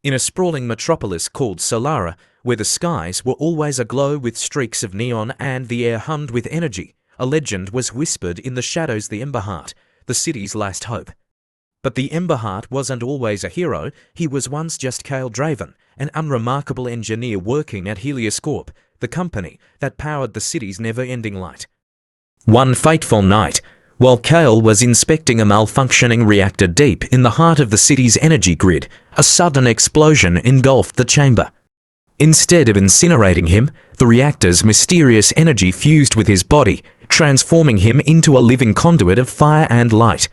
In a sprawling metropolis called Solara, where the skies were always aglow with streaks of neon and the air hummed with energy, a legend was whispered in the shadows: the Emberheart, the city's last hope. But the Emberheart wasn't always a hero. He was once just Kael Draven, an unremarkable engineer working at Helioscorp, the company that powered the city's never-ending light. One fateful night, while Kael was inspecting a malfunctioning reactor deep in the heart of the city's energy grid, a sudden explosion engulfed the chamber. Instead of incinerating him, the reactor's mysterious energy fused with his body, transforming him into a living conduit of fire and light.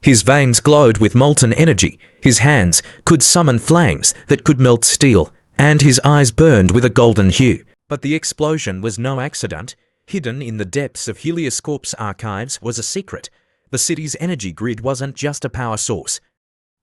His veins glowed with molten energy, his hands could summon flames that could melt steel, and his eyes burned with a golden hue. But the explosion was no accident. Hidden in the depths of Helioscorp's archives was a secret. The city's energy grid wasn't just a power source.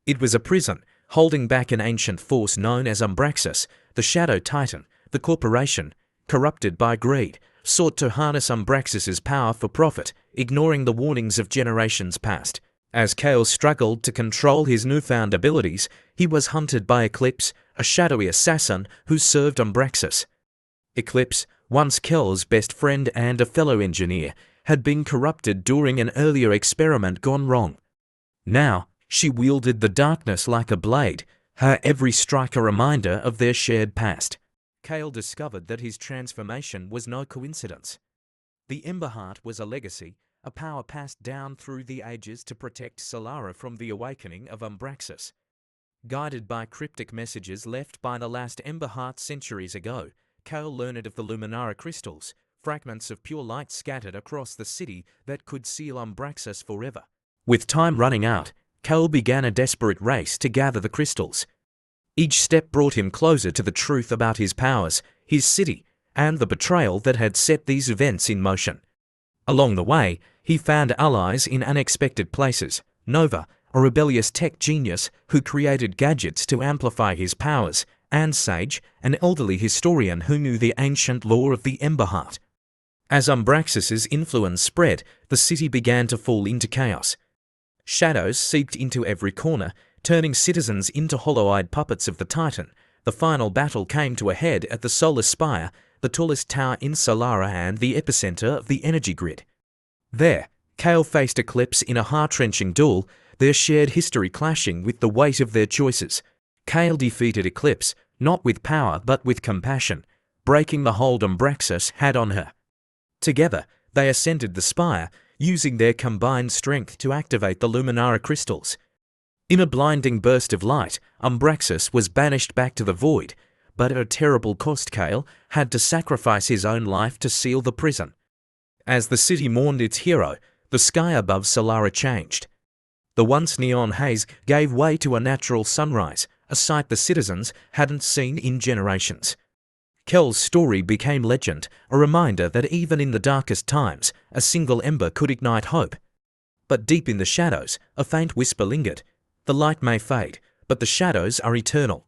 It was a prison, holding back an ancient force known as Umbraxus. The Shadow Titan, the corporation, corrupted by greed, sought to harness Umbraxus's power for profit, ignoring the warnings of generations past. As Kael struggled to control his newfound abilities, he was hunted by Eclipse, a shadowy assassin who served Umbraxus. Eclipse, once Kael's best friend and a fellow engineer, had been corrupted during an earlier experiment gone wrong. Now, she wielded the darkness like a blade, her every strike a reminder of their shared past. Kael discovered that his transformation was no coincidence. The Emberheart was a legacy, a power passed down through the ages to protect Solara from the awakening of Umbraxus. Guided by cryptic messages left by the last Emberheart centuries ago, Kael learned of the Luminara crystals, fragments of pure light scattered across the city that could seal Umbraxus forever. With time running out, Kael began a desperate race to gather the crystals. Each step brought him closer to the truth about his powers, his city, and the betrayal that had set these events in motion. Along the way, he found allies in unexpected places: Nova, a rebellious tech genius who created gadgets to amplify his powers, and Sage, an elderly historian who knew the ancient lore of the Emberheart. As Umbraxus's influence spread, the city began to fall into chaos. Shadows seeped into every corner, turning citizens into hollow-eyed puppets of the Titan. The final battle came to a head at the Solar Spire, the tallest tower in Solara and the epicenter of the energy grid. There, Kael faced Eclipse in a heart-wrenching duel, their shared history clashing with the weight of their choices. Kael defeated Eclipse, not with power but with compassion, breaking the hold Umbraxus had on her. Together, they ascended the spire, using their combined strength to activate the Luminara crystals. In a blinding burst of light, Umbraxus was banished back to the void, but at a terrible cost. Kael had to sacrifice his own life to seal the prison. As the city mourned its hero, the sky above Solara changed. The once neon haze gave way to a natural sunrise, a sight the citizens hadn't seen in generations. Kael's story became legend, a reminder that even in the darkest times, a single ember could ignite hope. But deep in the shadows, a faint whisper lingered. The light may fade, but the shadows are eternal.